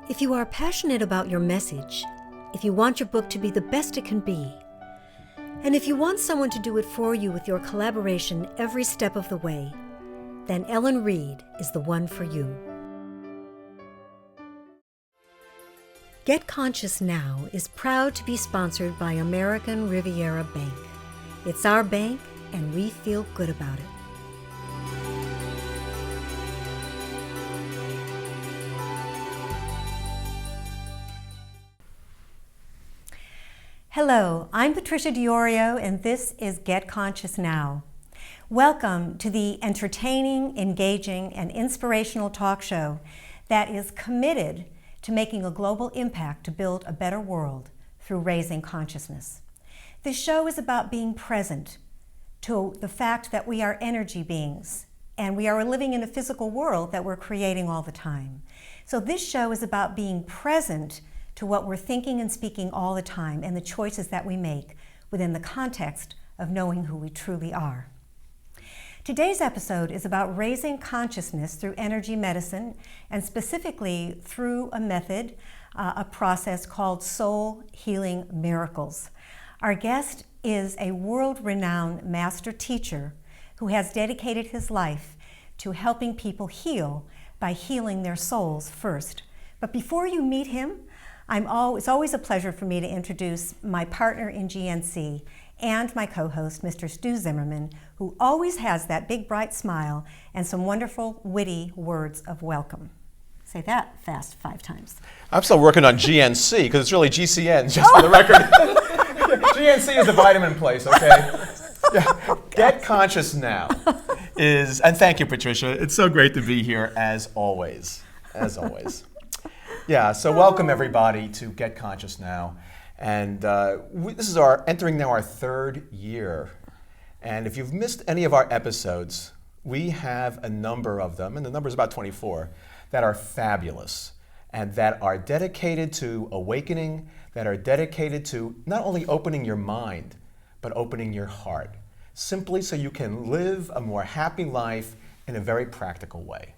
If you are passionate about your message, if you want your book to be the best it can be, and if you want someone to do it for you with your collaboration every step of the way, then Ellen Reed is the one for you. Get Conscious Now is proud to be sponsored by American Riviera Bank. It's our bank, and we feel good about it. Hello, I'm Patricia Diorio, and this is Get Conscious Now. Welcome to the entertaining, engaging, and inspirational talk show that is committed to making a global impact to build a better world through raising consciousness. This show is about being present to the fact that we are energy beings and we are living in a physical world that we're creating all the time. So this show is about being present to what we're thinking and speaking all the time and the choices that we make within the context of knowing who we truly are. Today's episode is about raising consciousness through energy medicine, and specifically through a method, a process called Soul Healing Miracles. Our guest is a world-renowned master teacher who has dedicated his life to helping people heal by healing their souls first. But before you meet him, it's always a pleasure for me to introduce my partner in GNC and my co-host, Mr. Stu Zimmerman, who always has that big bright smile and some wonderful, witty words of welcome. Say that fast 5 times. I'm still working on GNC because it's really GCN, just for the record. GNC is the vitamin place, okay? Yeah. Get Conscious Now and thank you, Patricia. It's so great to be here as always. Yeah, so welcome everybody to Get Conscious Now. And this is entering now our 3rd year. And if you've missed any of our episodes, we have a number of them, and the number is about 24, that are fabulous and that are dedicated to awakening, that are dedicated to not only opening your mind, but opening your heart, simply so you can live a more happy life in a very practical way.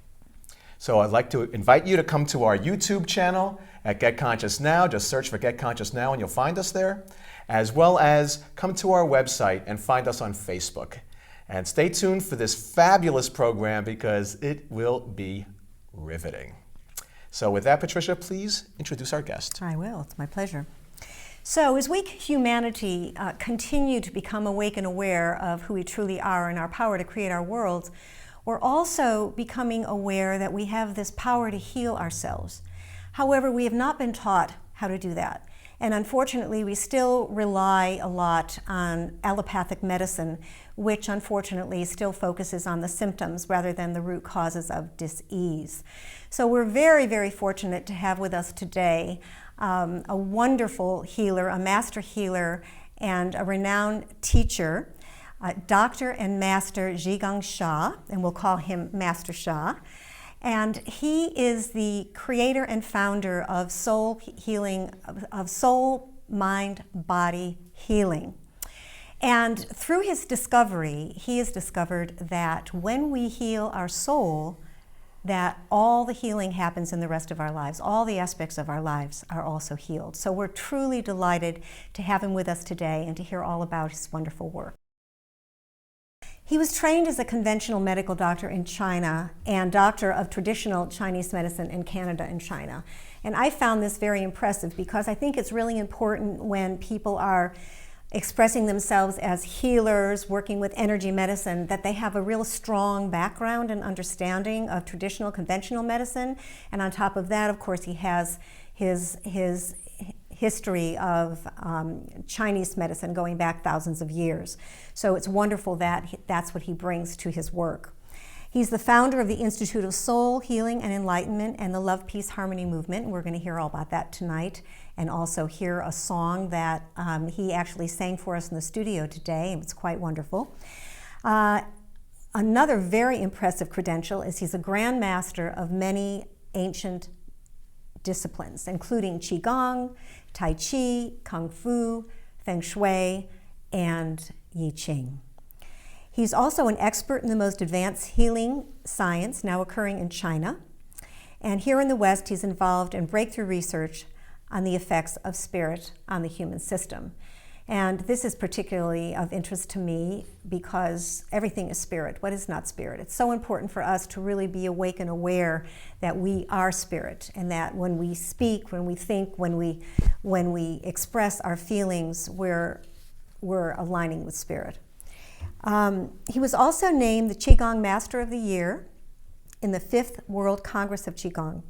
So I'd like to invite you to come to our YouTube channel at Get Conscious Now. Just search for Get Conscious Now and you'll find us there, as well as come to our website and find us on Facebook. And stay tuned for this fabulous program because it will be riveting. So with that, Patricia, please introduce our guest. I will. It's my pleasure. So as we humanity continue to become awake and aware of who we truly are and our power to create our worlds, we're also becoming aware that we have this power to heal ourselves. However, we have not been taught how to do that. And unfortunately, we still rely a lot on allopathic medicine, which unfortunately still focuses on the symptoms rather than the root causes of dis-ease. So we're very, very fortunate to have with us today a wonderful healer, a master healer, and a renowned teacher, Dr. and Master Zhi Gang Sha, and we'll call him Master Sha. And he is the creator and founder of soul healing, of soul, mind, body healing. And through his discovery, he has discovered that when we heal our soul, that all the healing happens in the rest of our lives. All the aspects of our lives are also healed. So we're truly delighted to have him with us today and to hear all about his wonderful work. He was trained as a conventional medical doctor in China and doctor of traditional Chinese medicine in Canada and China. And I found this very impressive because I think it's really important when people are expressing themselves as healers, working with energy medicine, that they have a real strong background and understanding of traditional conventional medicine. And on top of that, of course, he has his history of Chinese medicine going back thousands of years. So it's wonderful that that's what he brings to his work. He's the founder of the Institute of Soul, Healing, and Enlightenment and the Love, Peace, Harmony movement. And we're going to hear all about that tonight and also hear a song that he actually sang for us in the studio today. It's quite wonderful. Another very impressive credential is he's a grand master of many ancient disciplines, including Qigong, Tai Chi, Kung Fu, Feng Shui, and I Ching. He's also an expert in the most advanced healing science now occurring in China. And here in the West, he's involved in breakthrough research on the effects of spirit on the human system. And this is particularly of interest to me because everything is spirit. What is not spirit? It's so important for us to really be awake and aware that we are spirit, and that when we speak, when we think, when we express our feelings, we're aligning with spirit. He was also named the Qigong Master of the Year in the 5th World Congress of Qigong.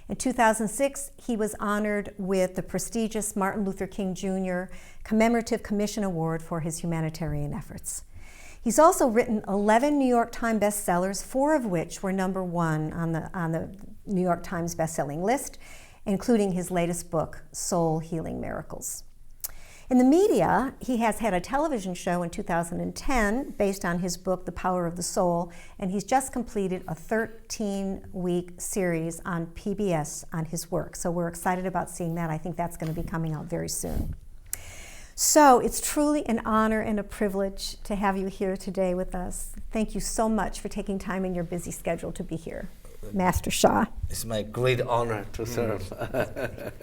In 2006, he was honored with the prestigious Martin Luther King Jr. Commemorative Commission Award for his humanitarian efforts. He's also written 11 New York Times bestsellers, 4 of which were #1 on the New York Times bestselling list, including his latest book, Soul Healing Miracles. In the media, he has had a television show in 2010 based on his book, The Power of the Soul, and he's just completed a 13-week series on PBS on his work. So we're excited about seeing that. I think that's going to be coming out very soon. So it's truly an honor and a privilege to have you here today with us. Thank you so much for taking time in your busy schedule to be here, Master Sha. It's my great honor to serve.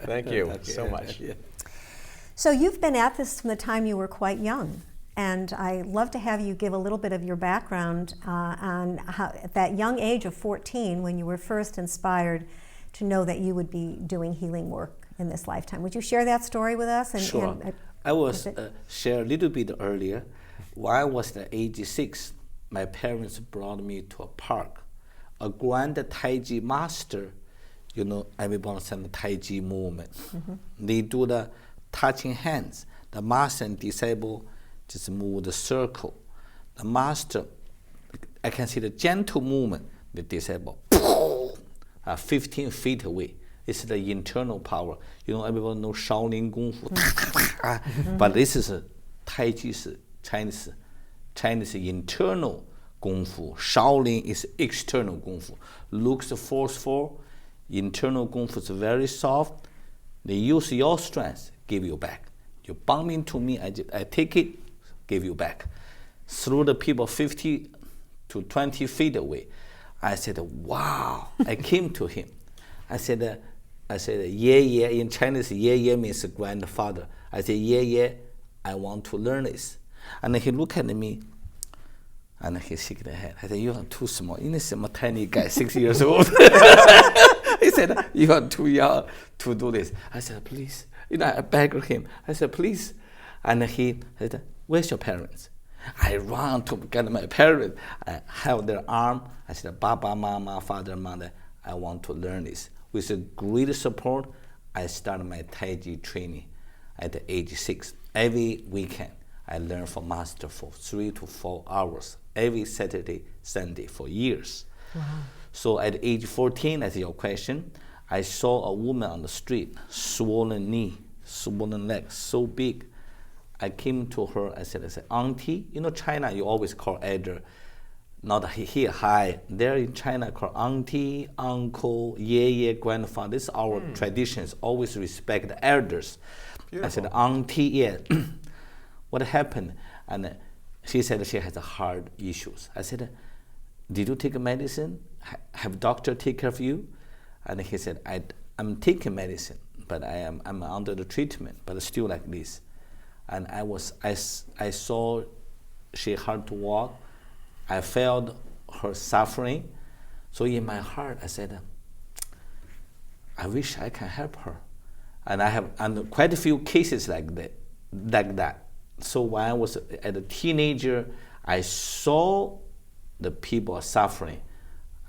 Thank you so much. Yeah. So you've been at this from the time you were quite young, and I'd love to have you give a little bit of your background on how, at that young age of 14, when you were first inspired to know that you would be doing healing work in this lifetime. Would you share that story with us? Sure. I was share a little bit earlier. When I was at age 6, my parents brought me to a park. A grand Tai Chi master, everyone understands the Tai Chi movement. Mm-hmm. They do the touching hands. The master and disciple just move the circle. The master, I can see the gentle movement. The disciple, 15 feet away. It's the internal power. Everyone knows Shaolin Kung Fu. Mm-hmm. But this is Tai Chi, Chinese internal Kung Fu. Shaolin is external Kung Fu. Looks forceful. Internal Kung Fu is very soft. They use your strength, give you back. You bump into me, I take it, give you back. Through the people 50 to 20 feet away. I said, wow. I came to him. I said, yeah. In Chinese, yeah means grandfather. I said, yeah, I want to learn this. And he looked at me, and he shook the head. I said, you are too small. Some tiny guy, 6 years old. He said, you are too young to do this. I said, please. I begged him. I said, please. And he said, where's your parents? I ran to get my parents. I held their arm. I said, Baba, Mama, Father, Mother, I want to learn this. With great support, I started my Tai Chi training at the age 6. Every weekend, I learned from master for 3 to 4 hours, every Saturday, Sunday, for years. Wow. So at age 14, that's your question, I saw a woman on the street, swollen knee, swollen leg, so big. I came to her, I said, auntie, China, you always call elder, not here, hi. There in China, call auntie, uncle, yeah, grandfather. This is our traditions, always respect the elders. Beautiful. I said, auntie, yeah. What happened? And she said she has heart issues. I said, did you take medicine? Have doctor take care of you? And he said, I'm taking medicine, but I'm under the treatment, but still like this. And I saw she hard to walk. I felt her suffering. So in my heart, I said, I wish I can help her. And I have quite a few cases like that. So when I was a teenager, I saw the people suffering.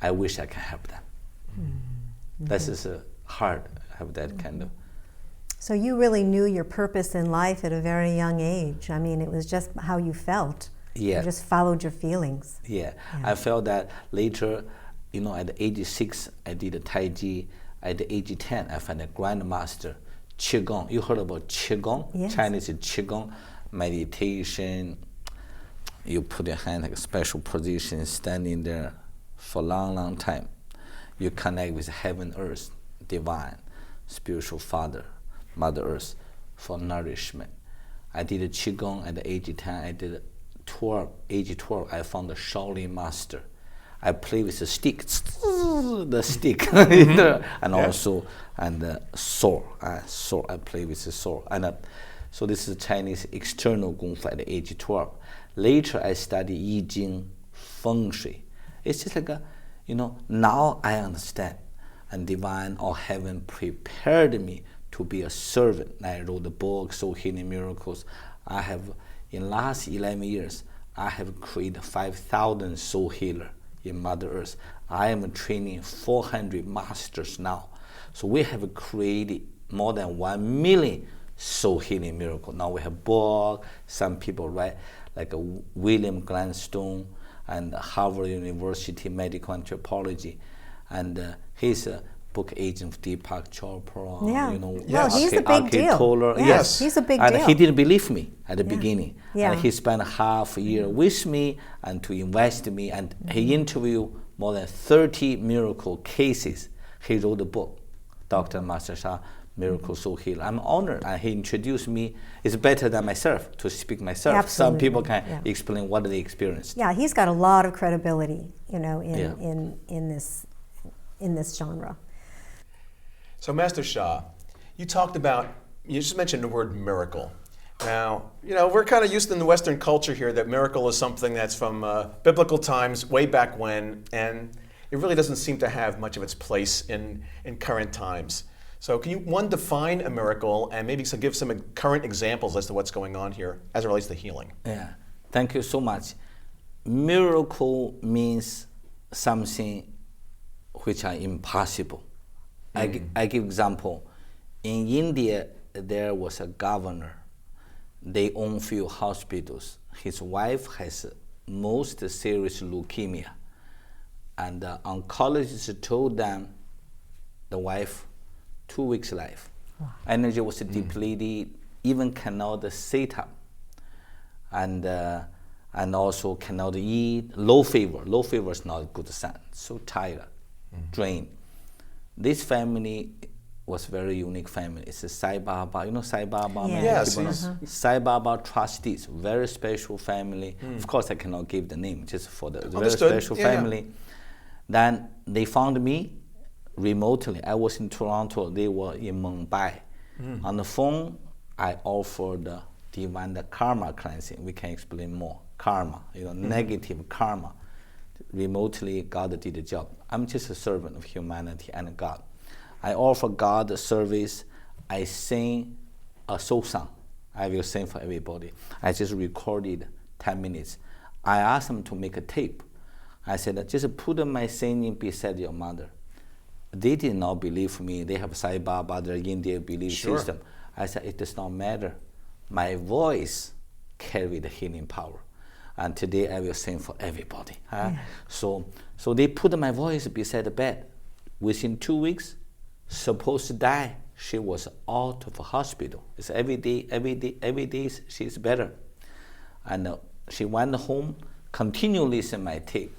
I wish I can help them. Mm-hmm. That is hard, have that kind of. So you really knew your purpose in life at a very young age. I mean, it was just how you felt. Yeah. You just followed your feelings. Yeah. I felt that later, at the age 6, I did Tai Chi. At the age 10, I found a grandmaster, Qigong. You heard about Qigong? Yes. Chinese Qigong, meditation. You put your hand like a special position, standing there for a long time. You connect with heaven, earth, divine, spiritual father, Mother Earth for nourishment. I did Qigong at the age 10. I did age 12, I found the Shaolin master. I play with the stick, the stick, and also sword. Sword. I play with the sword, and so this is Chinese external Kung Fu at the age of 12. Later, I study Qigong, Feng Shui. It's just like now I understand, and divine or heaven prepared me to be a servant. I wrote the book, Soul Healing Miracles. I have, in last 11 years, I have created 5,000 soul healers in Mother Earth. I am training 400 masters now. So we have created more than 1 million soul healing miracles. Now we have book, some people write, like William Gladstone and Harvard University Medical Anthropology, and he's a book agent of Deepak Chopra. Well, he's a big deal. Yes, he's a big and deal. he didn't believe me at the beginning. Yeah. And he spent half a year with me and to invest in me, and he interviewed more than 30 miracle cases. He wrote a book, Dr. Master Sha, Miracle Soul Healer. I'm honored, and he introduced me. It's better than myself to speak myself. Absolutely. Some people can explain what they experienced. Yeah, he's got a lot of credibility, in this genre. So, Master Sha, you just mentioned the word miracle. Now, we're kind of used in the Western culture here that miracle is something that's from biblical times, way back when, and it really doesn't seem to have much of its place in current times. So can you, define a miracle and maybe give some current examples as to what's going on here as it relates to healing? Yeah, thank you so much. Miracle means something which are impossible. I give example. In India, there was a governor. They own few hospitals. His wife has most serious leukemia. And the oncologist told them, the wife, 2 weeks life. Wow. Energy was depleted, even cannot sit up. And also cannot eat, low fever. Low fever is not a good sign. So tired, drained. This family was very unique family. It's a Sai Baba, Sai Baba? Yes. Sai Baba trustees, very special family. Of course, I cannot give the name, just for the very Understood. special family. Then they found me remotely. I was in Toronto, they were in Mumbai. On the phone, I offered the divine karma cleansing. We can explain more. Karma, negative karma. Remotely, God did the job. I'm just a servant of humanity and God. I offer God the service. I sing a soul song. I will sing for everybody. I just recorded 10 minutes. I asked them to make a tape. I said, just put my singing beside your mother. They did not believe me. They have Sai Baba, their Indian belief system. I said, it does not matter. My voice carried the healing power. And today I will sing for everybody. So they put my voice beside the bed. Within 2 weeks, supposed to die, she was out of the hospital. It's every day she's better. And she went home, continue listen my tape.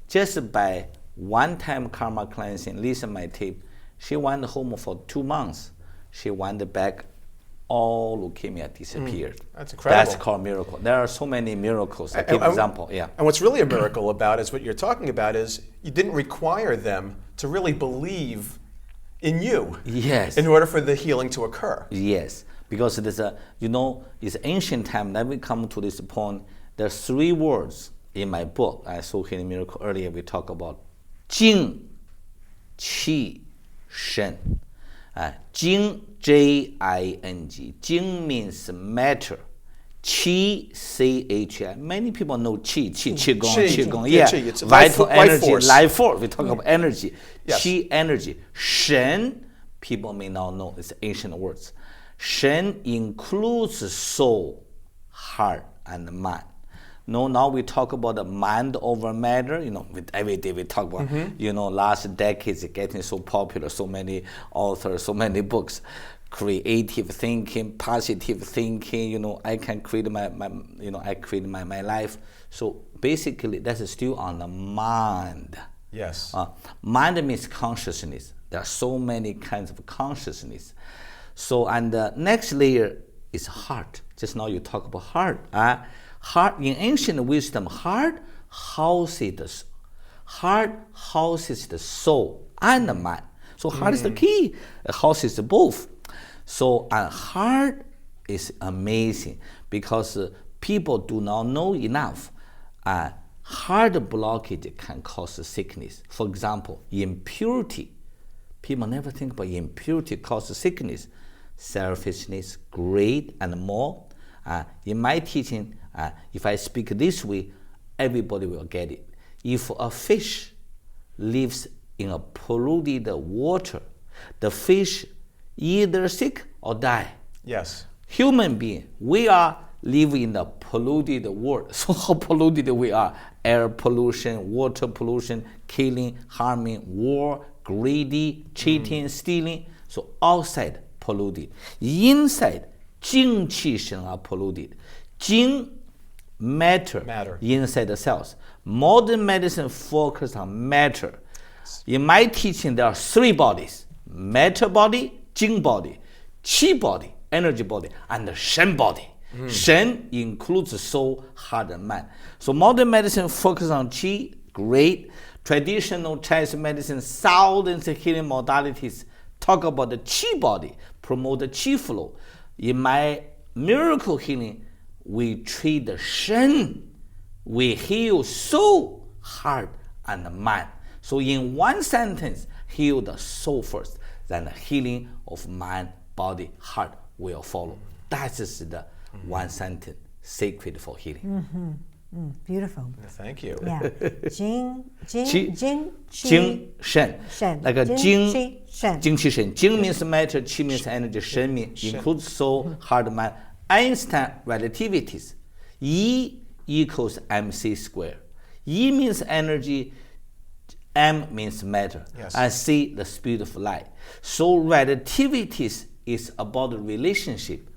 Just by one-time karma cleansing, listen my tape, she went home for 2 months. She went back, all leukemia disappeared. That's incredible. That's called miracle. There are so many miracles. I give example. And what's really a miracle about is what you're talking about is you didn't require them to really believe in you. Yes. In order for the healing to occur. Yes, because there's it's ancient time. Let me come to this point. There's 3 words in my book. I saw Healing Miracle earlier. We talk about Jing, Qi, Shen. Jing, J-I-N-G. Jing means matter. Qi, C-H-I. Many people know Qigong. Yeah, Qi. It's vital energy, life force. We talk about energy. Yes. Qi, energy. Shen, people may not know. It's ancient words. Shen includes soul, heart, and mind. No, now we talk about the mind over matter. With every day we talk about, last decades getting so popular, so many authors, so many books, creative thinking, positive thinking. I can create I create my life. So basically, that's still on the mind. Yes. Mind means consciousness. There are so many kinds of consciousness. So, and the next layer is heart. Just now you talk about heart. Heart, in ancient wisdom, heart houses Heart houses the soul and the mind. So heart is the key. It houses both. So heart is amazing because people do not know enough. Heart blockage can cause sickness. For example, impurity. People never think about impurity causes sickness. Selfishness, greed, and more. In my teaching, if I speak this way, everybody will get it. If a fish lives in a polluted water, the fish either sick or die. Yes. Human being, we are living in the polluted world. So how polluted we are? Air pollution, water pollution, killing, harming, war, greedy, cheating, stealing. So outside polluted. Inside, Jing Qi Shen are polluted. Jing, matter. Inside the cells. Modern medicine focuses on matter. In my teaching, there are 3 bodies: matter body, Jing body, Qi body, energy body, and the Shen body. Shen includes the soul, heart, and mind. So modern medicine focuses on Qi, great. Traditional Chinese medicine, thousands of healing modalities talk about the Qi body, promote the Qi flow. In my miracle healing, we treat the Shen. We heal soul, heart, and mind. So in one sentence, heal the soul first, then the healing of mind, body, heart will follow. That is the one sentence secret for healing. Beautiful. Thank you. Yeah. Jing, Shen. Shen. Like a Jing, Jing, Qi, Shen. Jing Qi Shen. Jing means matter, Qi means energy, Shen means includes soul, heart, mind. Einstein relativities. E equals mc squared. E means energy, M means matter, Yes. and C the speed of light. So relativities is about the relationship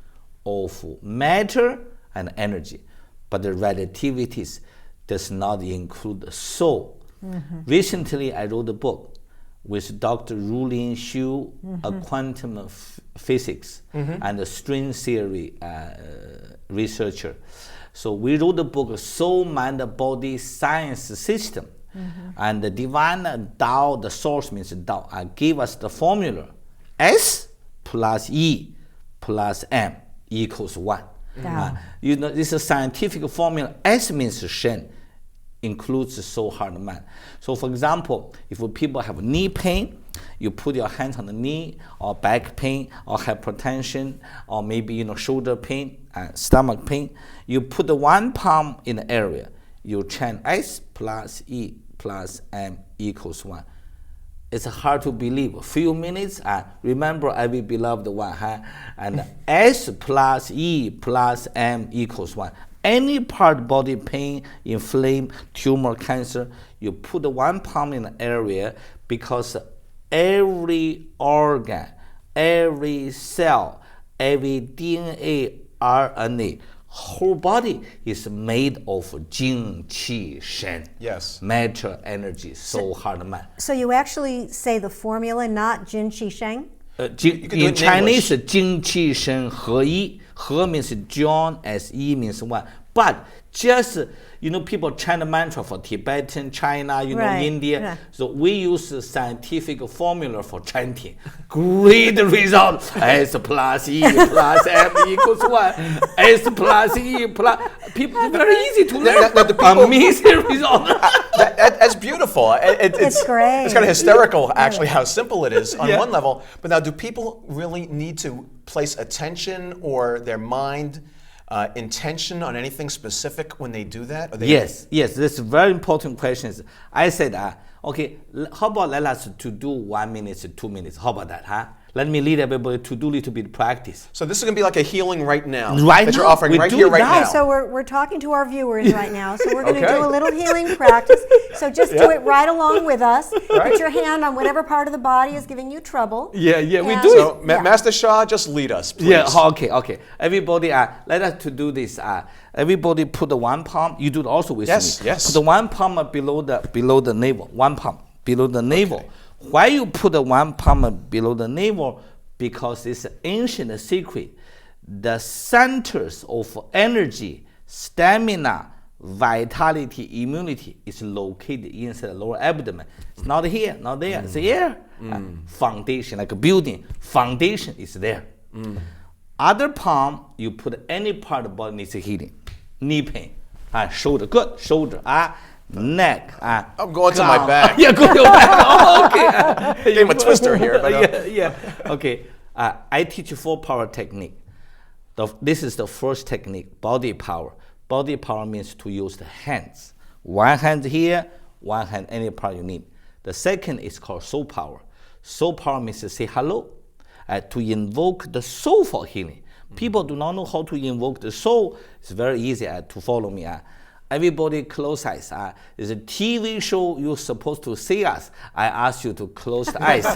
of matter and energy, but the relativities does not include the soul. Recently, I wrote a book with Dr. Rulin Xu, a quantum physics and a string theory researcher. So we wrote the book, Soul, Mind, Body, Science System. And the divine Tao, the source means Tao, gave us the formula. S plus E plus M equals 1. You know, this is a scientific formula. S means Shen, includes the soul, heart, and mind. So for example, if people have knee pain, you put your hands on the knee, or back pain, or hypertension, or maybe shoulder pain, stomach pain. You put the one palm in the area. You chant S plus E plus M equals 1. It's hard to believe. A few minutes, remember every beloved one, and S plus E plus M equals 1. Any part, body pain, inflamed, tumor, cancer, you put the one palm in the area, because every organ, every cell, every DNA, RNA, whole body is made of Jing, Qi, Shen. Yes. Matter, energy, soul, heart, and mind. So you actually say the formula, not Jin, Qi, Sheng? In Chinese, Jing, Qi, Shen, He. He means John, as E means 1. But just, people chant the mantra for Tibetan, China, Right. India. Yeah. So we use a scientific formula for chanting. Great result. S plus E plus M equals 1. S plus E plus. People, very easy to learn. Amazing result. That's beautiful. It's great. It's kind of hysterical, actually, how simple it is on one level. But now, do people really need to place attention or their mind intention on anything specific when they do that? Or Yes, that's a very important question. I said, okay, how about let us to do 1 minute, 2 minutes? How about that, Let me lead everybody to do a little bit of practice. So this is going to be like a healing right now. Right that now. you're offering We right do here, it right now. now. So we're talking to our viewers right now. So we're going to Okay. do a little healing practice. So just do it right along with us. Put your hand on whatever part of the body is giving you trouble. Yeah, we And- do it. So, Master Sha, just lead us, please. Yeah, okay. Everybody, let us to do this. Everybody put the one palm. You do it also with me. Yes. Put the one palm below the navel. One palm below the navel. Why you put the one palm below the navel? Because it's an ancient secret. The centers of energy, stamina, vitality, immunity is located inside the lower abdomen. It's not here, not there, it's here. Foundation, like a building, foundation is there. Other palm, you put any part of the body needs healing. Knee pain, shoulder, good, shoulder, neck. I'm going to my back. Yeah, go to your back. Oh, okay. Gave him a twister here. But, yeah. Okay. I teach 4-power technique. This is the first technique, body power. Body power means to use the hands. One hand here, one hand any part you need. The second is called soul power. Soul power means to say hello, to invoke the soul for healing. People do not know how to invoke the soul. It's very easy to follow me. Everybody close eyes. There's a TV show you're supposed to see us. I ask you to close the eyes.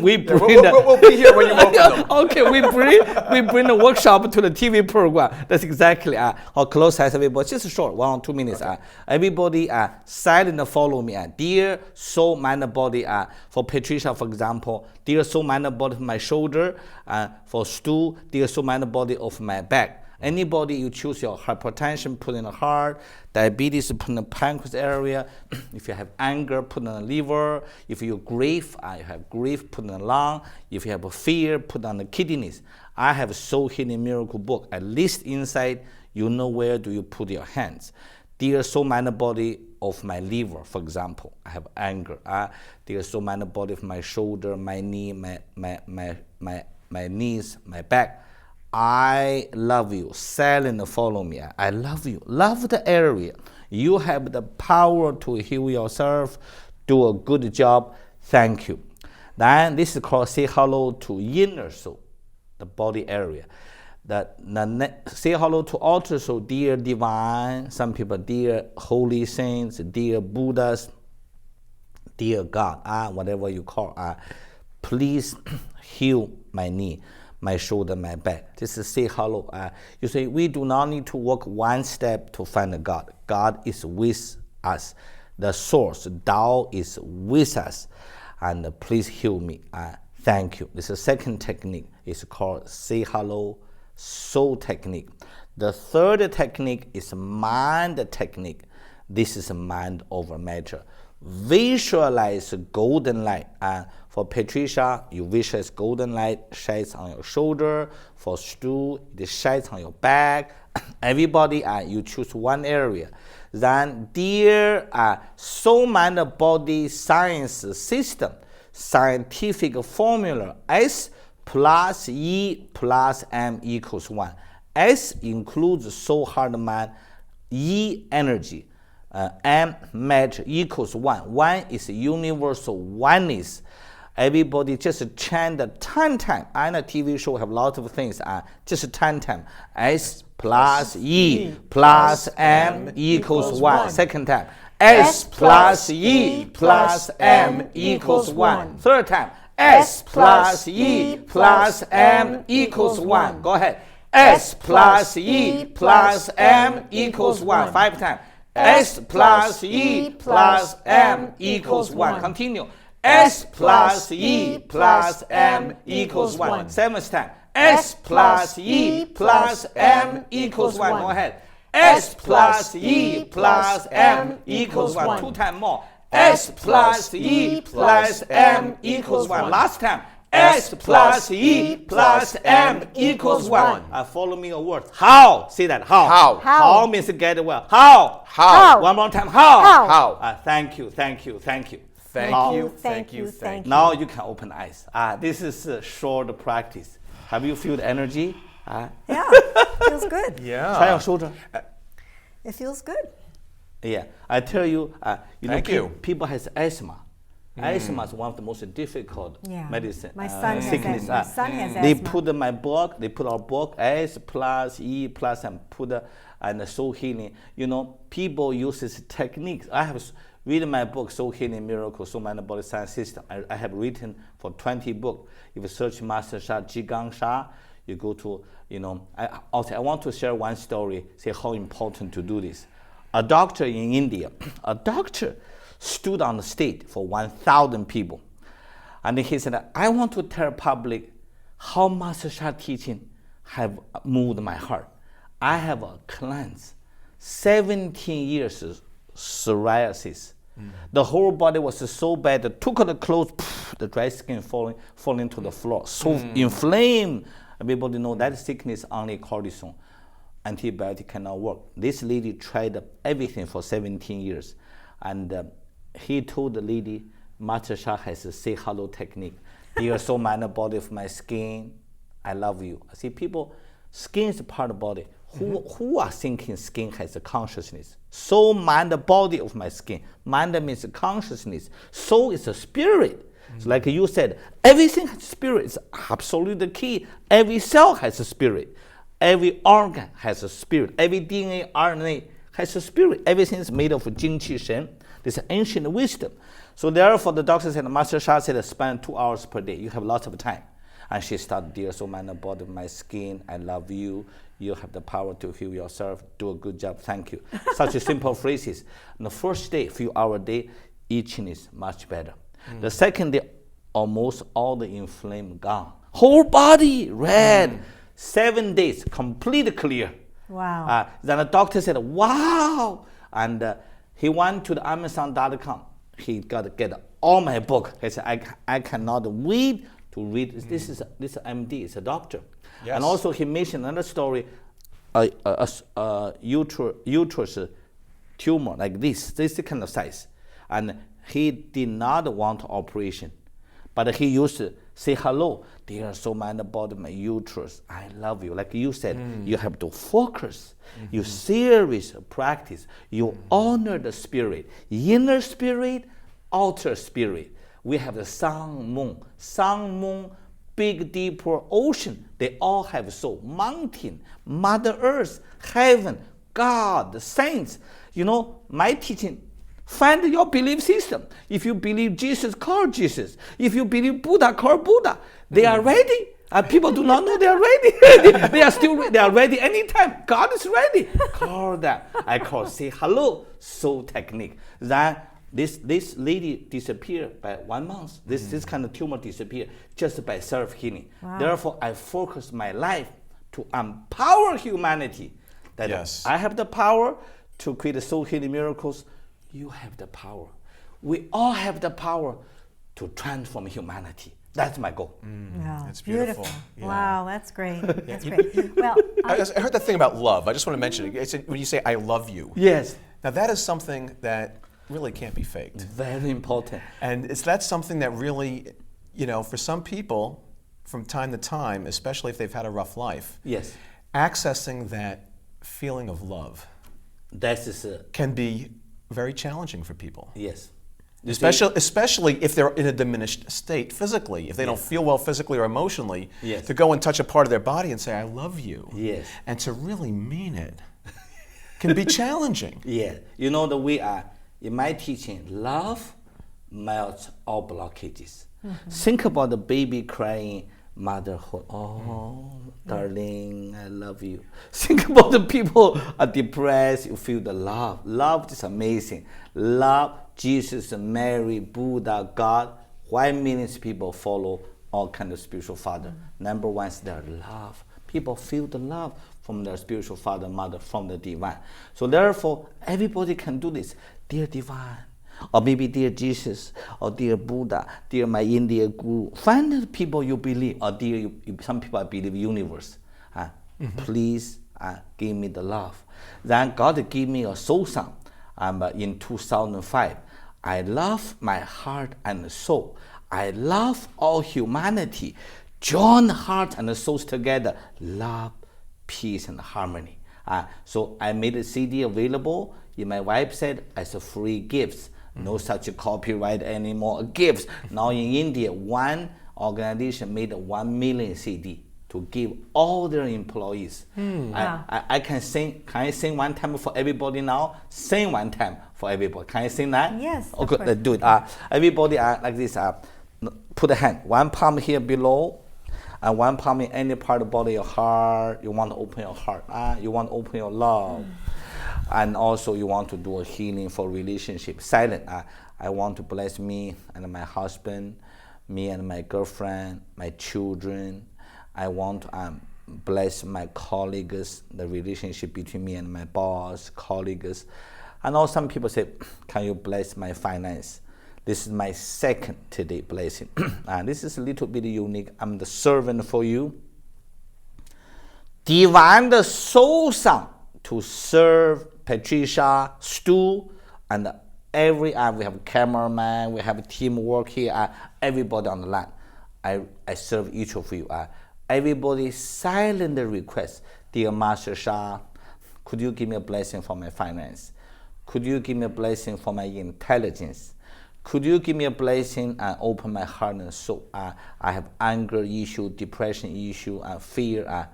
We bring we'll be here when you open them. Okay, we bring the workshop to the TV program. That's exactly how close eyes everybody. Just short, 1 or 2 minutes. Everybody silent follow me. Dear soul, mind, body. For Patricia, for example, dear soul, mind, body of my shoulder. For Stu, dear soul, mind, body of my back. Anybody you choose your hypertension, put in the heart, diabetes, put in the pancreas area. If you have anger, put in the liver. If you grief, you have grief, put in the lung. If you have a fear, put on the kidneys. I have a soul healing miracle book. At least inside, you know where do you put your hands. Dear soul, mind, body of my liver, for example, I have anger. Dear soul, mind, body of my shoulder, my knee, my knees, my back. I love you. Silent follow me. I love you. Love the area. You have the power to heal yourself. Do a good job. Thank you. Then this is called say hello to inner soul, the body area. Say hello to outer soul, dear divine. Some people, dear holy saints, dear Buddhas, dear God, whatever you call. Please heal my knee, my shoulder, my back. This is say hello. You say, we do not need to walk one step to find God. God is with us. The source, Tao, is with us. And please heal me. Thank you. This is the second technique. It's called say hello, soul technique. The third technique is mind technique. This is mind over matter. Visualize golden light. For Patricia, you visualize golden light shines on your shoulder. For Stu, it shines on your back. Everybody, you choose one area. Then, dear soul, mind, body science system, scientific formula, S plus E plus M equals 1. S includes soul, heart, mind. E, energy. M, matter, equals 1. 1 is universal oneness. Everybody just chant the time. And a TV show have lots of things. Just time. S plus E plus M equals 1. Second time. S plus E plus M equals 1. Third time. S plus E plus M equals 1. Go ahead. S plus E plus M equals 1. 5 times. S plus E plus M equals 1. Continue. S plus E plus M equals 1. 7th time. S plus E plus M equals 1. Go ahead. S plus E plus M equals 1. 2 times more. S plus E plus M equals 1. Last time. S plus E plus M equals 1. Follow me your words. How? Say that. How? How means get well. How? One more time. How? Thank you. Thank you. Now you can open eyes. This is a short practice. Have you felt energy? Yeah, feels good. Yeah. Try your shoulder. It feels good. Yeah, I tell you, Thank you. People has asthma. Asthma is one of the most difficult medicine. My son has sickness. asthma. My son has They asthma. put my book. They put our book S plus E plus and put and soul healing. People use this techniques. I have read my book, Soul Healing Miracle, Soul Mind Body Science System. I have written for 20 books. If you search Master Sha, Zhi Gang Sha, you go to, I want to share one story, say how important to do this. A doctor in India, stood on the stage for 1,000 people. And he said, I want to tell public how Master Sha teaching have moved my heart. I have a client, 17 years psoriasis. The whole body was so bad. Took the clothes, the dry skin falling to the floor. So inflamed. Everybody know that sickness only cortisone. Antibiotic cannot work. This lady tried everything for 17 years. And he told the lady, Master Sha has a say hello technique. Dear soul, mind, and body of my skin, I love you. I see people, skin is a part of the body. Who are thinking skin has a consciousness? Soul, mind, the body of my skin. Mind means consciousness. Soul is a spirit. So like you said, everything has spirit. It's absolutely the key. Every cell has a spirit. Every organ has a spirit. Every DNA, RNA has a spirit. Everything is made of Jing Qi Shen. This is ancient wisdom. So therefore, the doctor said, Master Sha said, spend 2 hours per day. You have lots of time. And she started, dear soul, mind, and body of my skin, I love you. You have the power to heal yourself. Do a good job. Thank you. Such a simple phrases. On the first day, few hour a day, itching is much better. The second day, almost all the inflamed gone. Whole body red. 7 days, complete clear. Wow. Then the doctor said, wow. And he went to the Amazon.com. He got to get all my book. He said, I cannot wait to read. This is MD, it's a doctor. Yes. And also he mentioned another story, uterus tumor like this kind of size. And he did not want operation, but he used to say hello, dear soul, mind, body, my uterus, I love you. Like you said, you have to focus. You serious practice. You honor the spirit, inner spirit, outer spirit. We have the sun, moon, big, deeper ocean. They all have soul. Mountain, Mother Earth, heaven, God, the saints. You know, my teaching, find your belief system. If you believe Jesus, call Jesus. If you believe Buddha, call Buddha. They are ready. People do not know they are ready. They are still ready. They are ready anytime. God is ready. Call them. I call, say hello, soul technique. Then this lady disappeared by 1 month. This kind of tumor disappeared just by self-healing. Wow. Therefore, I focus my life to empower humanity. That yes. I have the power to create soul healing miracles. You have the power. We all have the power to transform humanity. That's my goal. Wow, That's beautiful. Yeah. Wow, that's great. That's great. Well, I heard that thing about love. I just want to mention it. It's when you say I love you. Yes. Now that is something that really can't be faked. Very important. And that's something that really, for some people, from time to time, especially if they've had a rough life, yes, accessing that feeling of love can be very challenging for people. Yes. Especially if they're in a diminished state physically, if they don't feel well physically or emotionally, yes, to go and touch a part of their body and say, I love you. Yes. And to really mean it can be challenging. Yeah. You know, the way in my teaching, love melts all blockages. Think about the baby crying, motherhood. Oh, darling, I love you. Think about the people are depressed, you feel the love. Love is amazing. Love, Jesus, Mary, Buddha, God. Why millions of people follow all kinds of spiritual father? Number one is their love. People feel the love from their spiritual father, mother, from the divine. So therefore, everybody can do this. Dear divine, or maybe dear Jesus, or dear Buddha, dear my Indian guru. Find the people you believe, or dear some people I believe universe. Please give me the love. Then God gave me a soul song in 2005. I love my heart and soul. I love all humanity. Join heart and souls together. Love, peace, and harmony. So I made a CD available in my website as a free gifts. No such copyright anymore. Gifts. Now in India, one organization made 1 million CD to give all their employees. Wow. I can sing. Can I sing one time for everybody now? Sing one time for everybody. Can I sing that? Yes. Okay, let's do it. Everybody like this. Put a hand. One palm here below, and one palm in any part of the body, your heart. You want to open your heart. You want to open your love. And also you want to do a healing for relationship. Silent. I want to bless me and my husband, me and my girlfriend, my children. I want to bless my colleagues, the relationship between me and my boss, colleagues. I know some people say, can you bless my finance? This is my second today blessing. And this is a little bit unique. I'm the servant for you. Divine the soul song to serve Patricia, Stu, and every we have cameraman, we have teamwork here, everybody on the line. I serve each of you. Everybody silently request, dear Master Sha, could you give me a blessing for my finance? Could you give me a blessing for my intelligence? Could you give me a blessing and open my heart and soul? I have anger issue, depression issue, fear,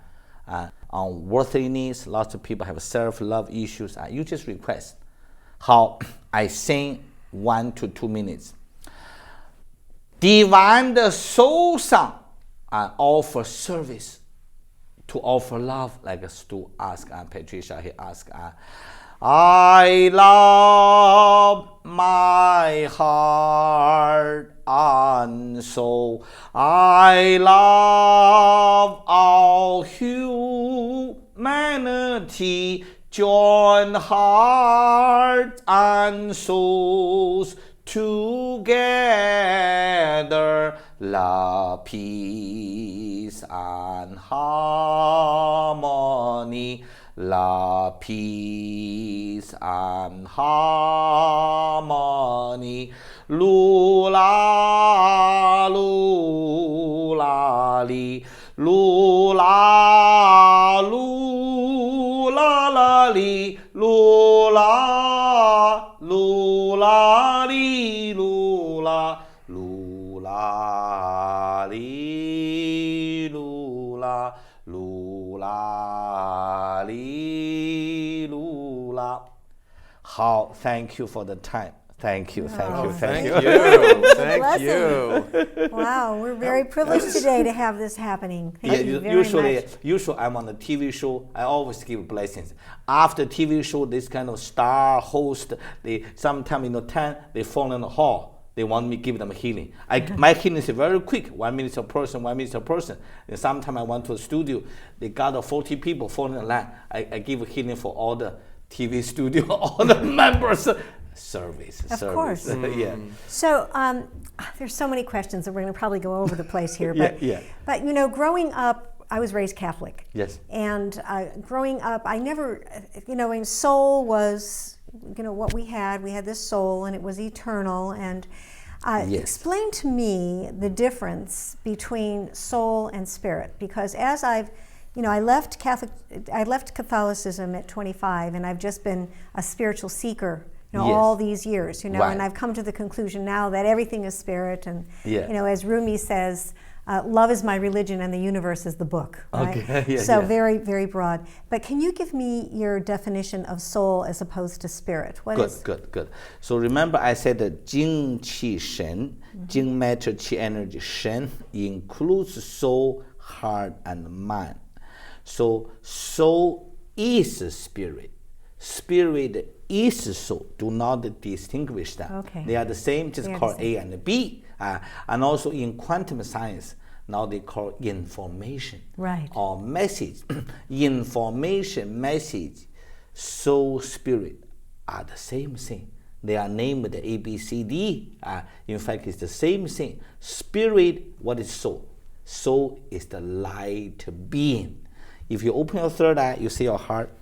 unworthiness. Lots of people have self-love issues. You just request. How I sing 1 to 2 minutes. Divine the soul song and offer service to offer love, like Stu asked and Patricia he asked. I love my heart and soul. I love all humanity. Join hearts and souls together. Love, peace, and harmony. Love, peace, and harmony. Lula, lula, li. Lula, lula, la, li. Lula, lula, li. Lula, lula, li. Lula, lula, li. Lula. How, thank you for the time. Thank you, thank you, thank you. Thank you. Wow, we're very privileged today to have this happening. Thank you very much. Usually I'm on the TV show, I always give blessings. After TV show, this kind of star host, they sometimes, 10, they fall in the hall. They want me to give them healing. My healing is very quick, 1 minute a person, 1 minute a person. And sometimes I went to a studio, they got 40 people falling in line. I give healing for all the TV studio, all the members. Service. Of course. Yeah. So there's so many questions that we're going to probably go over the place here. But, yeah. But growing up, I was raised Catholic. Yes. And growing up, I never, in soul was, what we had. We had this soul, and it was eternal. And yes. Explain to me the difference between soul and spirit, because as I left Catholicism at 25, and I've just been a spiritual seeker. Yes. All these years, Right. and I've come to the conclusion now that everything is spirit, and Yeah. as Rumi says, love is my religion and the universe is the book. Right? Okay. Yeah, so yeah. very, very broad. But can you give me your definition of soul as opposed to spirit? Good. So remember I said the Jing Qi Shen, Jing matter, Qi energy, Shen includes soul, heart, and mind. So soul is spirit. Spirit is soul. Do not distinguish them. Okay. They are the same, just call A and B. And also in quantum science, now they call information. Right. Or message. Information, message, soul, spirit are the same thing. They are named A, B, C, D. In fact, it's the same thing. Spirit, what is soul? Soul is the light being. If you open your third eye, you see your heart.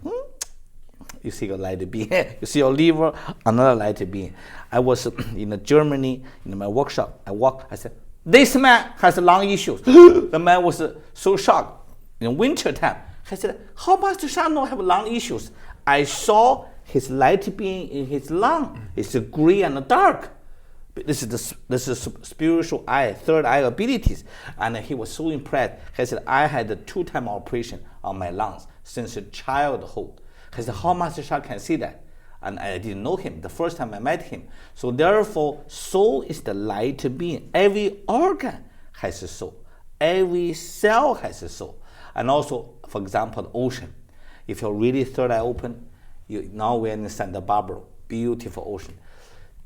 You see your light being. You see your liver, another light being. I was in Germany in my workshop. I walked. I said, "This man has lung issues." The man was so shocked. In winter time, I said, "How much does Sha have lung issues?" I saw his light being in his lung. It's gray and dark. This is spiritual eye, third eye abilities. And he was so impressed. He said, "I had a 2-time operation on my lungs since childhood." He said, "How much Sha can see that?" And I didn't know him the first time I met him. So therefore, soul is the light being. Every organ has a soul. Every cell has a soul. And also, for example, the ocean. If you're really third eye open, now we're in Santa Barbara, beautiful ocean.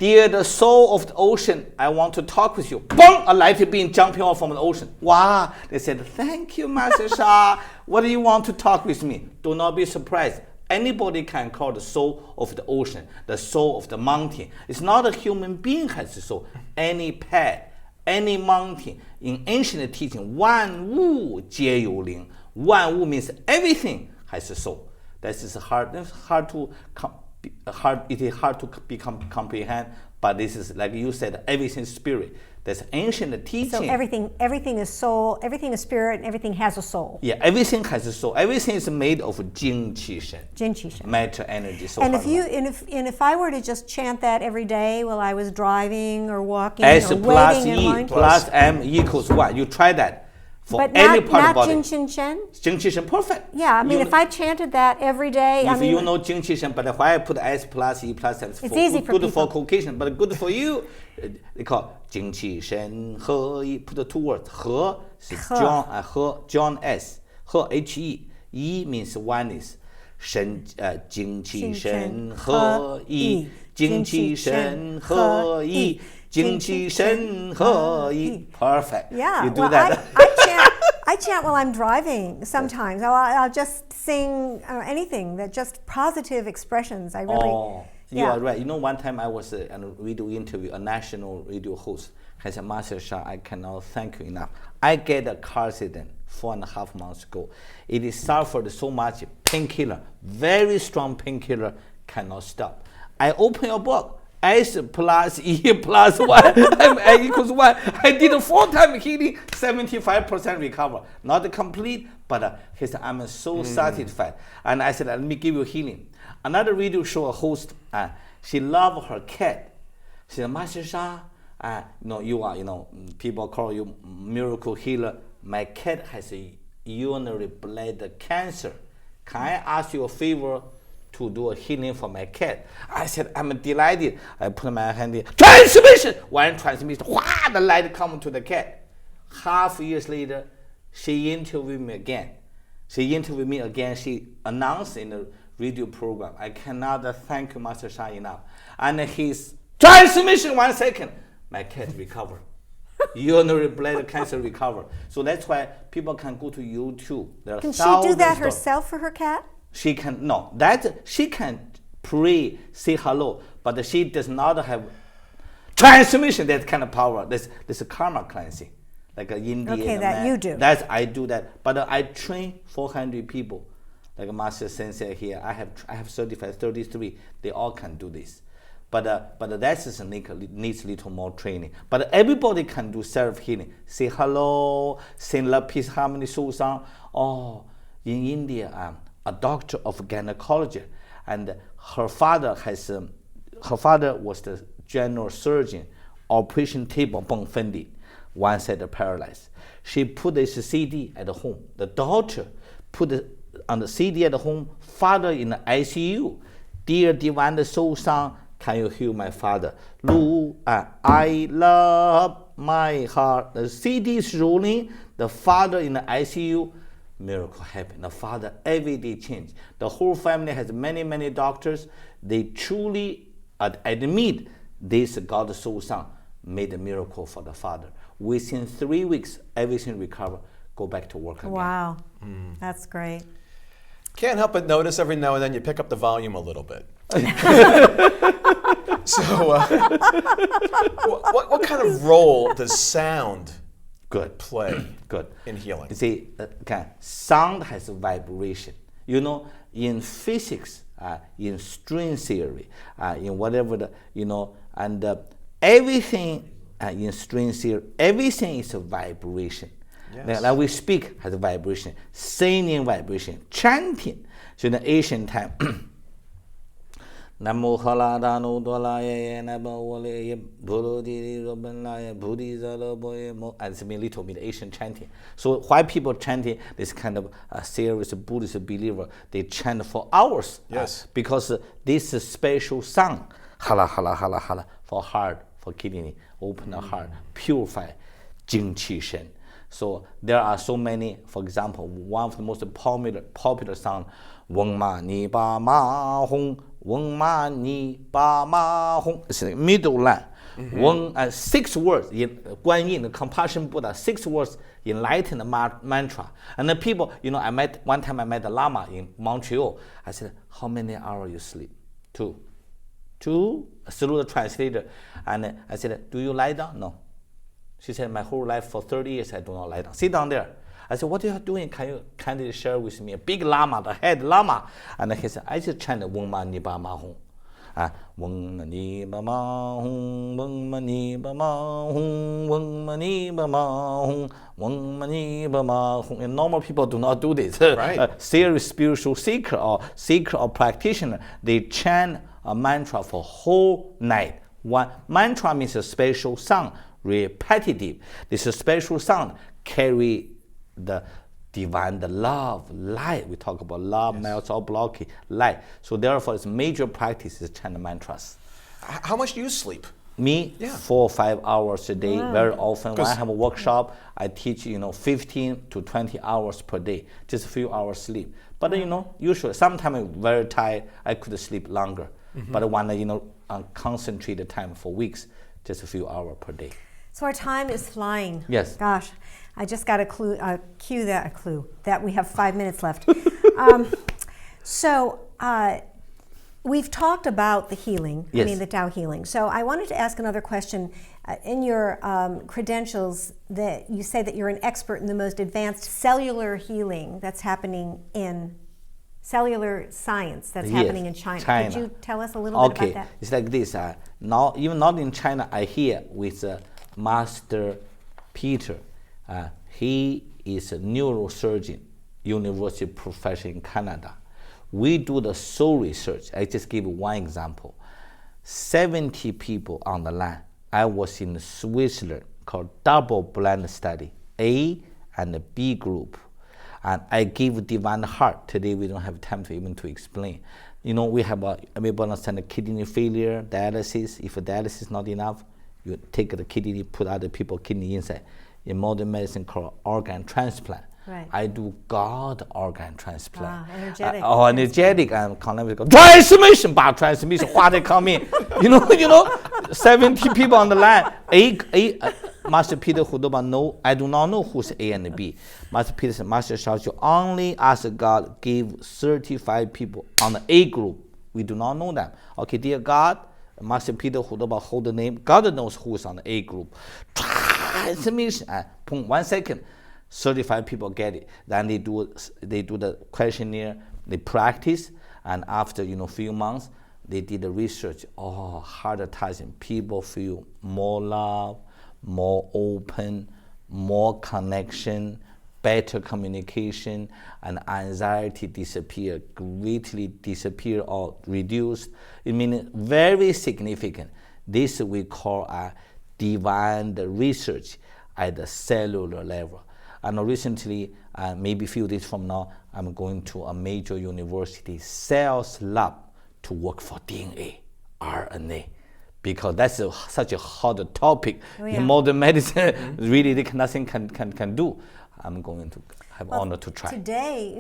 Dear the soul of the ocean, I want to talk with you. Boom! A light beam jumping off from the ocean. Wow! They said, thank you, Master Sha. What do you want to talk with me? Do not be surprised. Anybody can call the soul of the ocean, the soul of the mountain. It's not a human being has a soul. Any pet, any mountain. In ancient teaching, 万物皆有灵. 万物 means everything has a soul. That is hard to comprehend, but this is like you said, everything is spirit. That's ancient teaching. So everything is soul, everything is spirit, and everything has a soul. Yeah, everything has a soul. Everything is made of Jing Qi Shen. Jing Qi Shen. Matter, energy, soul. And if I were to just chant that every day while I was driving or walking S or plus waiting in E line, plus M equals 1. You try that for but any part of not the body. Jing Qi Shen. Jing Qi Shen, perfect. Yeah, I mean, if I chanted that every day, If you know Jing Qi Shen, but why I put S plus E plus M? It's easy for good people. for Caucasian, but good for you. They call Jing Qi Shen He Yi. Put the two words. He is John. He John S. He H-E. Yi means oneness. Shen Jing Qi Shen He Yi. Jing Qi Shen He Yi. Jing Qi Shen He Yi. Perfect. Yeah, You do well, that. I chant while I'm driving sometimes. I'll just sing anything that just positive expressions. I really. Oh, you are right. You know, one time I was on a radio interview, a national radio host. I said, Master Sha, I cannot thank you enough. I get a car accident 4.5 months ago. It suffered so much painkiller, very strong painkiller, cannot stop. I open your book. S plus E plus 1 M equals 1. I did a 4-time healing, 75% recover. Not complete, but he said, I'm so satisfied. And I said, let me give you healing. Another radio show a host, she loved her cat. She said, Master Sha, you are, people call you miracle healer. My cat has a urinary bladder cancer. Can I ask you a favor to do a healing for my cat? I said, I'm delighted. I put my hand in, transmission! One transmission, the light come to the cat. Half years later, she interviewed me again. She announced in the radio program, I cannot thank you, Master Sha, enough. And his transmission, 1 second, my cat recovered. Urinary bladder cancer recovered. So that's why people can go to YouTube. Can she do that herself for her cat? She can she can pray, say hello, but she does not have transmission, that kind of power. This is karma cleansing, like an Indian. Okay, that you do. I do that, but I train 400 people, like Master Sensei here. I have certified 33. They all can do this, but that is needs little more training. But everybody can do self healing. Say hello, sing love, peace, harmony, soul song. Oh, in India, a doctor of gynecology, and her father was the general surgeon. Operation table bone fended, one side paralyzed. She put this CD at home. The daughter put it on the CD at home. Father in the ICU. Dear divine soul song, can you heal my father? Lu, I love my heart. The CD is rolling. The father in the ICU. Miracle happened. The father every day changed. The whole family has many doctors. They truly admit this God soul son made a miracle for the father. Within 3 weeks, everything recovered. Go back to work again. Wow, that's great. Can't help but notice every now and then you pick up the volume a little bit. So, what kind of role does sound play in healing? You see, sound has a vibration. In physics, in string theory, in whatever and everything in string theory, everything is a vibration. Yes. Like we speak has a vibration, singing vibration, chanting. So in the ancient time, Namo Haladano Dolaye Nabawale Burudi Robenlaye Budi Zalaboye, and it's a little bit Asian chanting. So why people chanting this kind of serious Buddhist believer, they chant for hours. Yes. Because this is special sound, hala hala hala hala, for heart, for kidney, open the heart, purify, Jing Qi Shen. So there are so many. For example, one of the most popular sound, Weng Ma Ni Ba Ma Hong, Weng ma ni ba ma hong. It's the middle line. Weng, 6 words in Guan Yin, the Compassion Buddha, 6 words enlightened mantra. And the people, one time I met the Lama in Montreal. I said, how many hours you sleep? 2. Through the translator. And I said, do you lie down? No. She said, my whole life for 30 years I do not lie down. Sit down there. I said, what are you doing? Can you kindly share with me? A big Lama, the head Lama. And he said, I just chant Weng ma ni ba ma hong. Weng ma ni ba ma hong, weng ma ni ba ma hong, weng ma ni ba ma hong, weng ma ni ba ma hong. And normal people do not do this. Right. Serious spiritual seeker or practitioner, they chant a mantra for whole night. One mantra means a special sound, repetitive. This special sound carry the divine, the love, light. We talk about love, melts all blockage, light. So therefore, its major practice is chant mantras. How much do you sleep? Me, 4 or 5 hours a day, very often. When I have a workshop, I teach 15 to 20 hours per day, just a few hours sleep. But usually, sometimes I'm very tired, I could sleep longer. But I want to concentrate the time for weeks, just a few hours per day. So our time is flying. Yes. Gosh, I just got a clue that we have 5 minutes left. We've talked about the healing, Yes. the Tao healing. So I wanted to ask another question. In your credentials, that you say that you're an expert in the most advanced cellular healing that's happening in cellular science that's happening in China. Could you tell us a little bit about that? It's like this. Now, even not in China, I hear with Master Peter. He is a neurosurgeon, university professor in Canada. We do the soul research. I just give one example. 70 people on the line. I was in Switzerland called double-blind study, A and B group. And I give divine heart. Today we don't have time to even to explain. We have everybody understand the kidney failure, dialysis. If dialysis is not enough, you take the kidney, put other people's kidney inside. In modern medicine called organ transplant. Right. I do God organ transplant. Energetic. Energetic and transmission, why they come in. 70 people on the line. Master Peter Hudoba, I do not know who's A and B. Master Peter said, Master Shao, you only ask God give 35 people on the A group. We do not know them. Okay, dear God, Master Peter Hudoba hold the name. God knows who is on the A group. Transmission, 1 second. 35 people get it. Then they do the questionnaire, they practice, and after few months, they did the research. Heart attachment. People feel more love, more open, more connection, better communication, and anxiety greatly disappear or reduced. It means very significant. This we call a divine research at the cellular level. And recently, maybe a few days from now, I'm going to a major university cells lab to work for DNA, RNA, because that's such a hot topic in modern medicine. Really, nothing can do. I'm going to have honor to try. Today,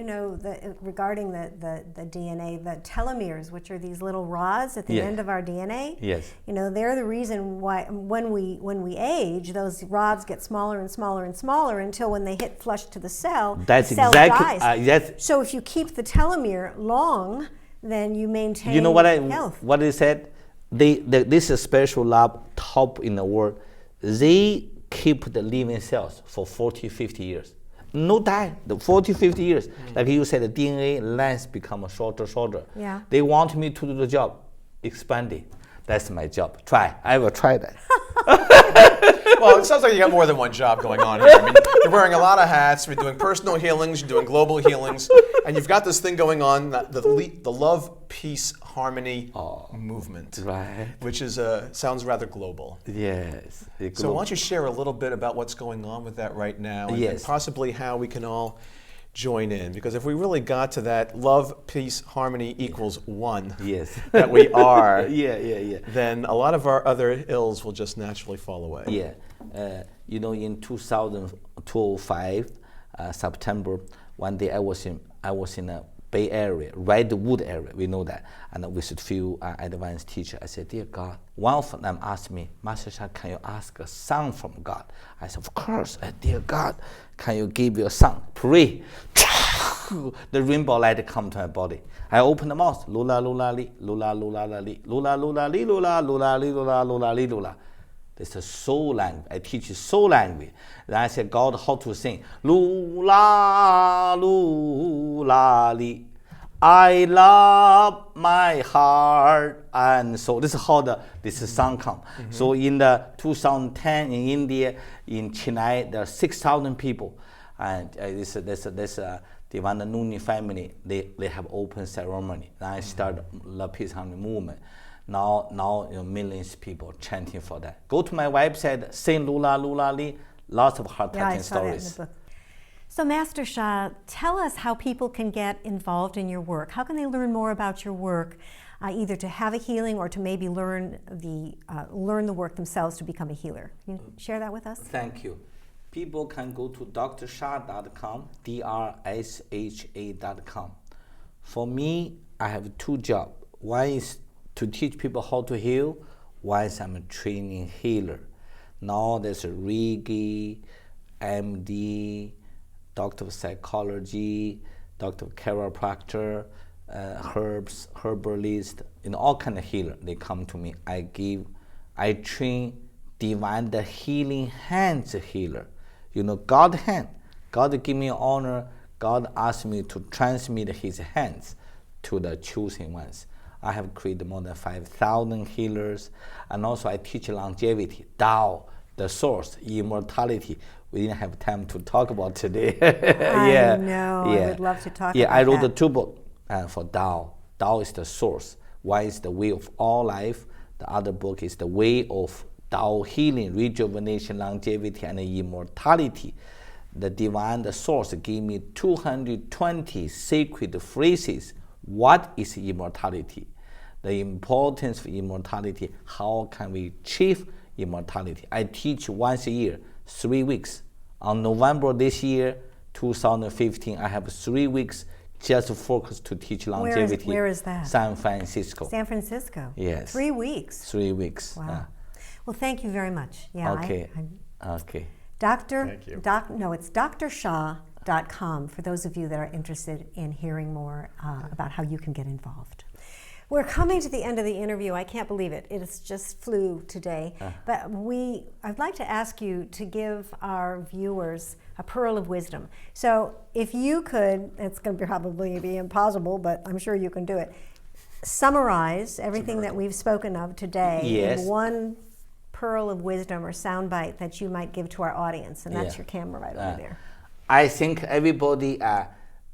regarding the DNA, the telomeres, which are these little rods at the end of our DNA. Yes. They're the reason why when we age, those rods get smaller and smaller and smaller until when they hit flush to the cell, the cell dies. So if you keep the telomere long, then you maintain health. What they said? This is a special lab, top in the world. They keep the living cells for 40, 50 years. No die, the 40, 50 years. Like you said, the DNA length becomes shorter. Yeah. They want me to do the job, expand it. That's my job. I will try that. Well, it sounds like you got more than one job going on here. You're wearing a lot of hats. You're doing personal healings. You're doing global healings, and you've got this thing going on, the love, peace, harmony movement, right? Which is sounds rather global. Yes. So why don't you share a little bit about what's going on with that right now, and possibly how we can all join in, because if we really got to that love, peace, harmony equals one, that we are, then a lot of our other ills will just naturally fall away. In 2005, September, one day I was in a Bay Area, Redwood area, we know that. And with a few advanced teachers, I said, dear God, one of them asked me, Master Sha, can you ask a song from God? I said, of course. Dear God, can you give me a song? Pray. The rainbow light come to my body. I open the mouth, lula lula li, lula lula la li, lula lula li, lula lula li, lula lula li, lula. This is soul language. I teach soul language. Then I said, God, how to sing? Lula lula li. I love my heart and soul. This is how this song come. So in the 2010 in India, in Chennai, there are 6,000 people, and this the Nuni family, they have open ceremony. Then I start the peace harmony movement. Now millions of people chanting for that. Go to my website, sing Lula Lula Li, lots of heart-touching stories. So Master Sha, tell us how people can get involved in your work. How can they learn more about your work, either to have a healing or to maybe learn the work themselves to become a healer? Can you share that with us? Thank you. People can go to drsha.com, drsha.com. For me, I have two jobs. One is to teach people how to heal. One is I'm a training healer. Now there's a Reiki, MD, doctor of psychology, doctor of chiropractor, herbalist, all kind of healer. They come to me. I train divine the healing hands healer. God hand. God give me honor. God asked me to transmit his hands to the chosen ones. I have created more than 5,000 healers, and also I teach longevity, Tao, the source, immortality. We didn't have time to talk about today. I know. I would love to talk about that. I wrote the two books for Tao. Tao is the source. One is the way of all life. The other book is the way of Tao healing, rejuvenation, longevity, and immortality. The divine, the source, gave me 220 sacred phrases. What is immortality? The importance of immortality. How can we achieve immortality? I teach once a year, 3 weeks. On November this year, 2015, I have 3 weeks just focused to teach longevity. Where is that? San Francisco. San Francisco. Yes. 3 weeks. 3 weeks. Wow. Well, thank you very much. Yeah. Okay. Okay. Thank you. It's drsha.com for those of you that are interested in hearing more about how you can get involved. We're coming to the end of the interview. I can't believe it. It just flew today. But I'd like to ask you to give our viewers a pearl of wisdom. So if you could, it's going to probably be impossible, but I'm sure you can do it. Summarize everything that we've spoken of today in one pearl of wisdom or soundbite that you might give to our audience. And that's your camera right over there. I think everybody,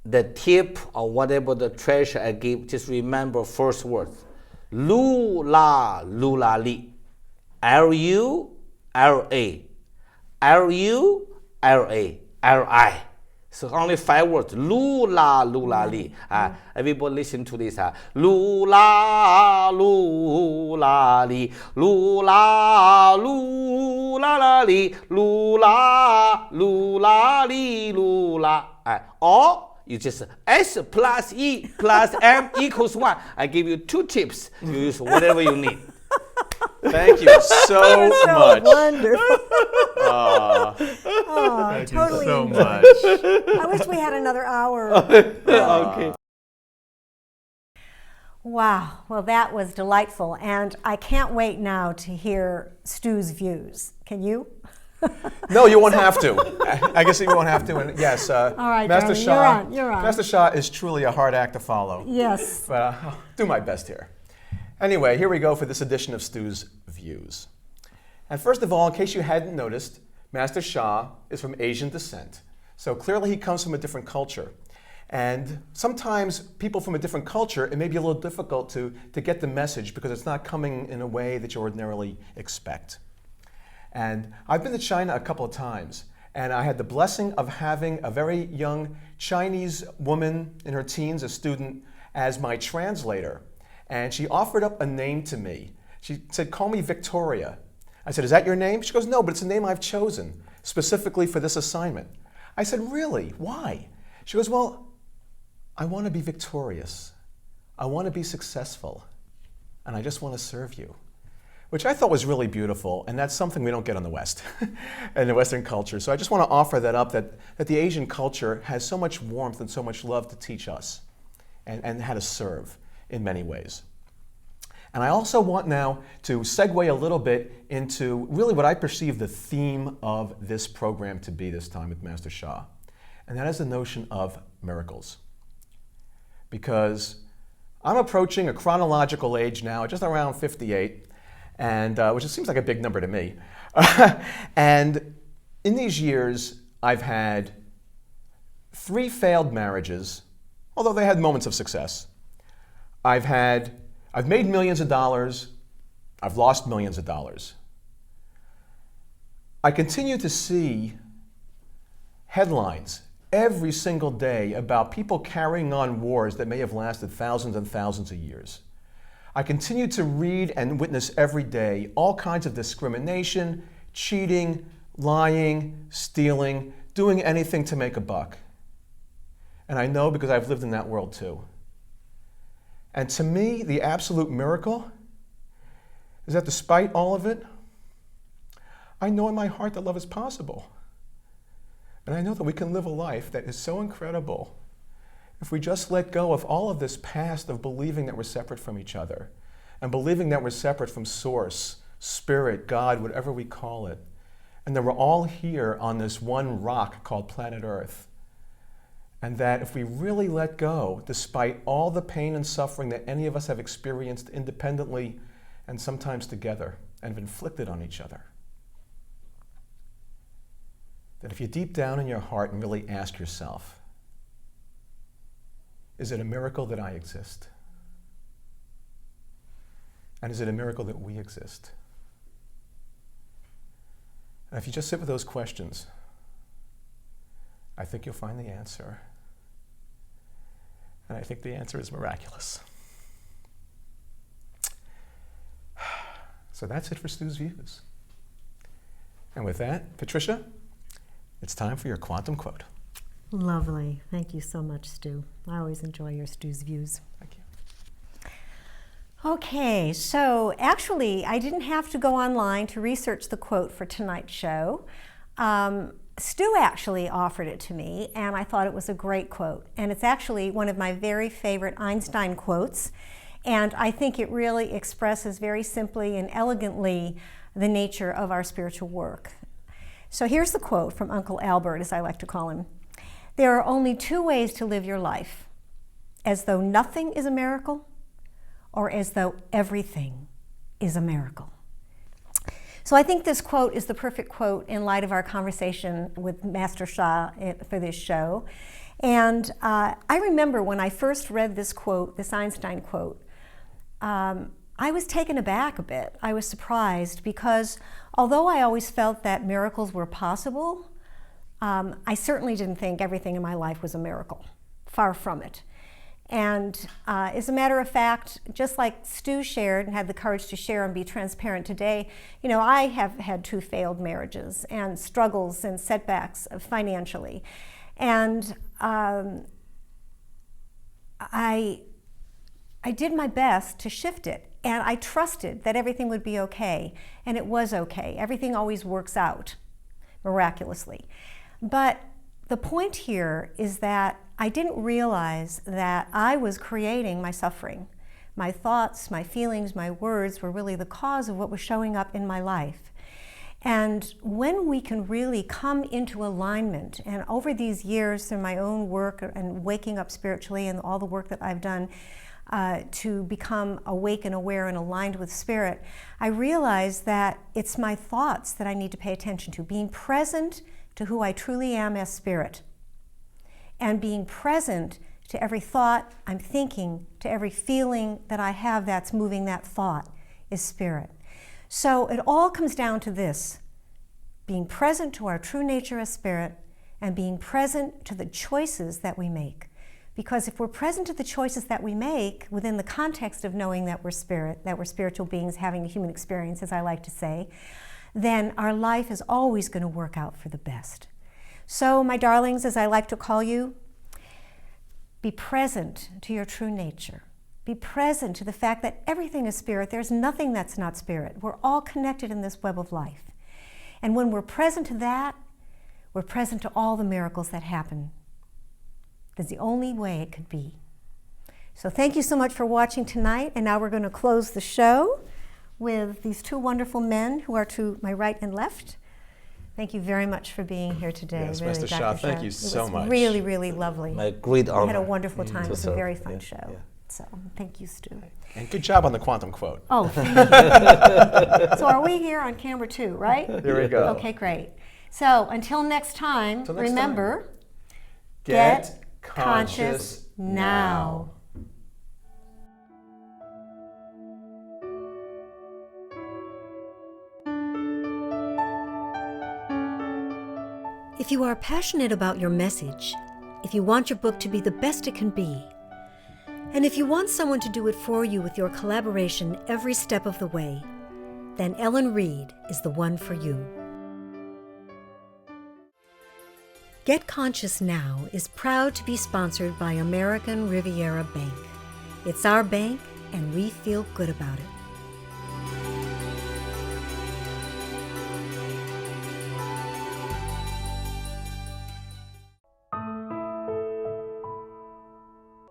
the tip or whatever the treasure I give, just remember first words. Lula, lula li. L-U-L-A. L-U-L-A. L-I. So only 5 words. Lula, lula li. Everybody listen to this. Lula, lula li. Lula, lula la li. Lula, lula li, lula. Or you just S plus E plus M equals 1. I give you 2 tips. You use whatever you need. Thank you so much. Wonderful. Thank totally you so enjoyed. much. I wish we had another hour. Okay. Wow. Well, that was delightful. And I can't wait now to hear Stu's views. Can you? No, you won't have to. I guess you won't have to. And yes, All right, Master darling, Sha. you're on. Master Sha is truly a hard act to follow. Yes. But I'll do my best here. Anyway, here we go for this edition of Stu's Views. And first of all, in case you hadn't noticed, Master Sha is from Asian descent. So clearly he comes from a different culture. And sometimes people from a different culture, it may be a little difficult to get the message because it's not coming in a way that you ordinarily expect. And I've been to China a couple of times, and I had the blessing of having a very young Chinese woman in her teens, a student, as my translator. And she offered up a name to me. She said, call me Victoria. I said, is that your name? She goes, no, but it's a name I've chosen specifically for this assignment. I said, really? Why? She goes, well, I want to be victorious. I want to be successful. And I just want to serve you. Which I thought was really beautiful, and that's something we don't get in the West, in the Western culture. So I just want to offer that up, that the Asian culture has so much warmth and so much love to teach us and how to serve in many ways. And I also want now to segue a little bit into really what I perceive the theme of this program to be this time with Master Sha. And that is the notion of miracles. Because I'm approaching a chronological age now, just around 58, and which seems like a big number to me. And in these years, I've had 3 failed marriages, although they had moments of success. I've made millions of dollars. I've lost millions of dollars. I continue to see headlines every single day about people carrying on wars that may have lasted thousands and thousands of years. I continue to read and witness every day all kinds of discrimination, cheating, lying, stealing, doing anything to make a buck. And I know because I've lived in that world too. And to me, the absolute miracle is that despite all of it, I know in my heart that love is possible. And I know that we can live a life that is so incredible if we just let go of all of this past of believing that we're separate from each other and believing that we're separate from Source, Spirit, God, whatever we call it, and that we're all here on this one rock called planet Earth. And that if we really let go, despite all the pain and suffering that any of us have experienced independently and sometimes together and have inflicted on each other, that if you deep down in your heart and really ask yourself, is it a miracle that I exist? And is it a miracle that we exist? And if you just sit with those questions, I think you'll find the answer. And I think the answer is miraculous. So that's it for Stu's Views. And with that, Patricia, it's time for your quantum quote. Lovely. Thank you so much, Stu. I always enjoy your Stu's Views. Thank you. Okay, so actually, I didn't have to go online to research the quote for tonight's show. Stu actually offered it to me, and I thought it was a great quote. And it's actually one of my very favorite Einstein quotes, and I think it really expresses very simply and elegantly the nature of our spiritual work. So here's the quote from Uncle Albert, as I like to call him. There are only 2 ways to live your life, as though nothing is a miracle, or as though everything is a miracle. So I think this quote is the perfect quote in light of our conversation with Master Sha for this show. And I remember when I first read this quote, this Einstein quote, I was taken aback a bit. I was surprised because although I always felt that miracles were possible, I certainly didn't think everything in my life was a miracle. Far from it. And as a matter of fact, just like Stu shared and had the courage to share and be transparent today, you know, I have had 2 failed marriages and struggles and setbacks financially. And I did my best to shift it. And I trusted that everything would be okay. And it was okay. Everything always works out miraculously. But the point here is that I didn't realize that I was creating my suffering. My thoughts, my feelings, my words were really the cause of what was showing up in my life. And when we can really come into alignment, and over these years through my own work and waking up spiritually and all the work that I've done to become awake and aware and aligned with Spirit, I realized that it's my thoughts that I need to pay attention to, being present to who I truly am as Spirit. And being present to every thought I'm thinking, to every feeling that I have that's moving that thought is Spirit. So it all comes down to this, being present to our true nature as Spirit and being present to the choices that we make. Because if we're present to the choices that we make within the context of knowing that we're Spirit, that we're spiritual beings having a human experience, as I like to say, then our life is always going to work out for the best. So, my darlings, as I like to call you, Be present to your true nature. Be present to the fact that everything is spirit. There's nothing that's not spirit. We're all connected in this web of life. And when we're present to that, we're present to all the miracles that happen. That's the only way it could be. So thank you so much for watching tonight. And now we're going to close the show with these two wonderful men who are to my right and left. Thank you very much for being here today. Yes, really, Mr. Dr. Sha, thank you so much. It was really, really lovely. My great honor. We had a wonderful time. It was a serve. very fun Yeah, show. yeah. So thank you, Stu. And good job on the quantum quote. Oh, thank you. So are we here on camera too, right? Here we go. Okay, great. So until next time, Till next remember, Get conscious now. If you are passionate about your message, if you want your book to be the best it can be, and if you want someone to do it for you with your collaboration every step of the way, then Ellen Reed is the one for you. Get Conscious Now is proud to be sponsored by American Riviera Bank. It's our bank, and we feel good about it.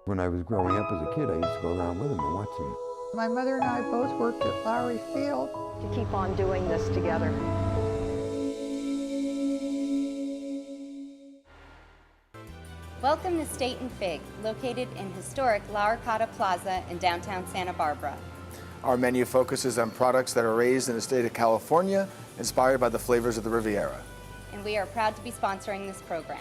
When I was growing up as a kid, I used to go around with him and watch him. My mother and I both worked at Lowry Field. To keep on doing this together. Welcome to State and Fig, located in historic La Arcada Plaza in downtown Santa Barbara. Our menu focuses on products that are raised in the state of California, inspired by the flavors of the Riviera. And we are proud to be sponsoring this program.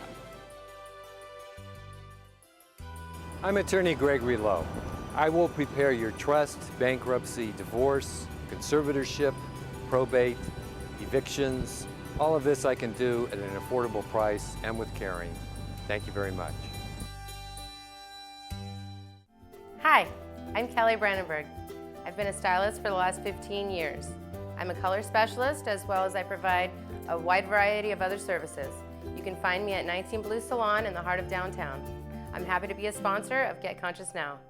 I'm attorney Gregory Lowe. I will prepare your trust, bankruptcy, divorce, conservatorship, probate, evictions. All of this I can do at an affordable price and with caring. Thank you very much. Hi, I'm Kelly Brandenburg. I've been a stylist for the last 15 years. I'm a color specialist as well as I provide a wide variety of other services. You can find me at 19 Blue Salon in the heart of downtown. I'm happy to be a sponsor of Get Conscious Now.